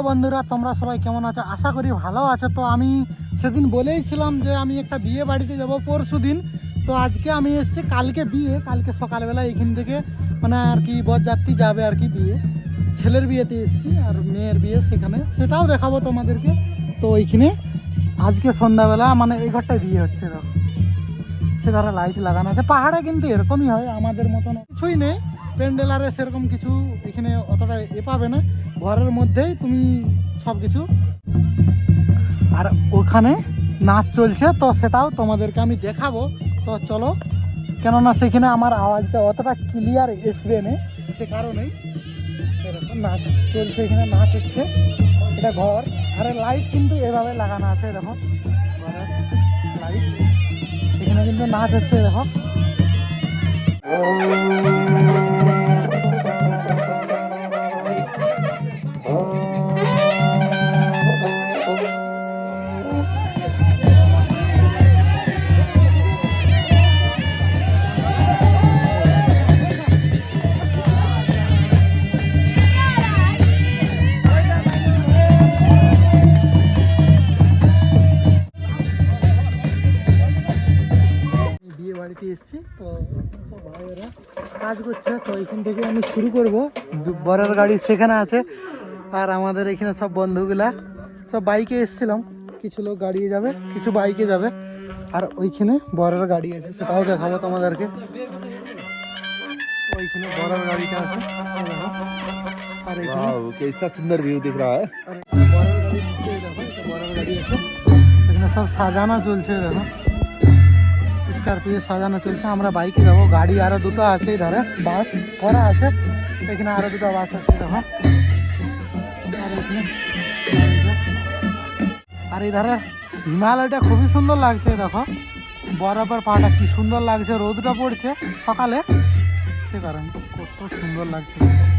বন্ধুরা, তোমরা সবাই কেমন আছো? আশা করি ভালো আছো। তো আমি সেদিন বলেইছিলাম যে আমি একটা বিয়ে বাড়িতে যাব পরশু দিন। তো আজকে আমি এসেছি, কালকে বিয়ে, কালকে সকালবেলা এইখান থেকে মানে আর কি বরযাত্রী যাবে আর কি বিয়ে, ছেলের বিয়েতে এসেছি আর মেয়ের বিয়ে সেখানে, সেটাও দেখাবো তোমাদেরকে। তো ওইখানে আজকে সন্ধ্যাবেলা মানে এই ঘরটায় বিয়ে হচ্ছে। দেখো সেধারে লাইট লাগানো আছে। পাহাড়ে কিন্তু এরকমই হয়, আমাদের মতন কিছুই নেই, প্যান্ডেলারে সেরকম কিছু এখানে অতটা পাবে না, ঘরের মধ্যেই তুমি সব কিছু। আর ওখানে নাচ চলছে, তো সেটাও তোমাদেরকে আমি দেখাবো। তো চলো, কেননা সেখানে আমার আওয়াজটা অতটা ক্লিয়ার আসবে না, সে কারণেই। এরকম নাচ চলছে, এখানে নাচ হচ্ছে, এটা ঘর। আর লাইট কিন্তু এভাবে লাগানো আছে, দেখো ঘরের লাইট, এখানে কিন্তু নাচ হচ্ছে, দেখো। বিয়ে বাড়িতে এসেছি, তো সব ভাইয়েরা কাজ করছে। তো এখান থেকে আমি শুরু করব। বরের গাড়ি সেখানে আছে, আর আমাদের এখানে সব বন্ধুগুলা সব বাইকে এসেছিলাম, কিছু লোক গাড়িয়ে যাবে, কিছু বাইকে যাবে। আর ওইখানে বরের গাড়ি আছে, সেটাও দেখাবো তোমাদেরকে। ওইখানে বরের গাড়িটা আছে, এই দেখো। আর এখানে कैसा सुंदर व्यू दिख रहा है। আর বরের গাড়ি নিচে দেখো, এটা বরের গাড়ি আছে। এখানে সব সাজানো চলছে, দেখো স্করপিও সাজানো চলছে। আমরা বাইকে যাবো, গাড়ি আরো দুটো আছে, এধারে বাস করা আছে, এখানে আরো দুটো বাস আছে, দেখো। আর এখানে আর এধারে হিমালয়টা খুবই সুন্দর লাগছে, দেখো বরফের পাহাড়টা কি সুন্দর লাগছে, রোদটা পড়ছে সকালে, সে কারণে কত সুন্দর লাগছে,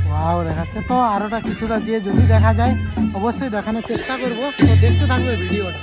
ওয়াও দেখাচ্ছে। তো আরোটা কিছুটা যে যদি দেখা যায় অবশ্যই দেখানোর চেষ্টা করব, তো দেখতে থাকবে ভিডিওটা।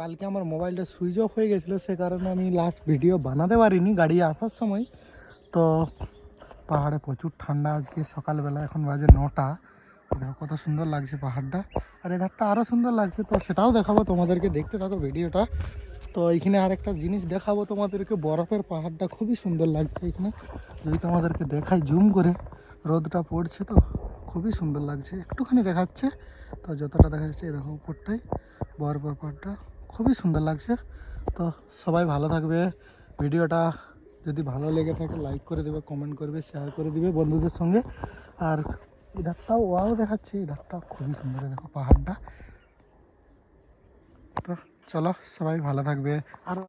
কালকে আমার মোবাইলটা সুইচ অফ হয়ে গেছিলো, সে কারণে আমি লাস্ট ভিডিও বানাতে পারিনি গাড়ি আসার সময়। তো পাহাড়ে প্রচুর ঠান্ডা আজকে সকালবেলা, এখন বাজে 9টা। দেখো কত সুন্দর লাগছে পাহাড়টা, আর এধারটা আরও সুন্দর লাগছে, তো সেটাও দেখাবো তোমাদেরকে, দেখতে থাকো ভিডিওটা। তো এইখানে আরেকটা জিনিস দেখাবো তোমাদেরকে, বরফের পাহাড়টা খুবই সুন্দর লাগছে এখানে, যদি তোমাদেরকে দেখাই জুম করে, রোদটা পড়ছে তো খুবই সুন্দর লাগছে, একটুখানি দেখাচ্ছে তো যতটা দেখা যাচ্ছে। এই দেখো উপরটাই বরফের পাহাড়টা খুবই সুন্দর লাগছে। তো সবাই ভালো থাকবে, ভিডিওটা যদি ভালো লেগে থাকে লাইক করে দেবে, কমেন্ট করবে, শেয়ার করে দিবে বন্ধুদের সঙ্গে। আর এধারটাও ওয়াও দেখাচ্ছে, এধারটাও খুবই সুন্দর, দেখো পাহাড়টা। তো চলো সবাই ভালো থাকবে। আর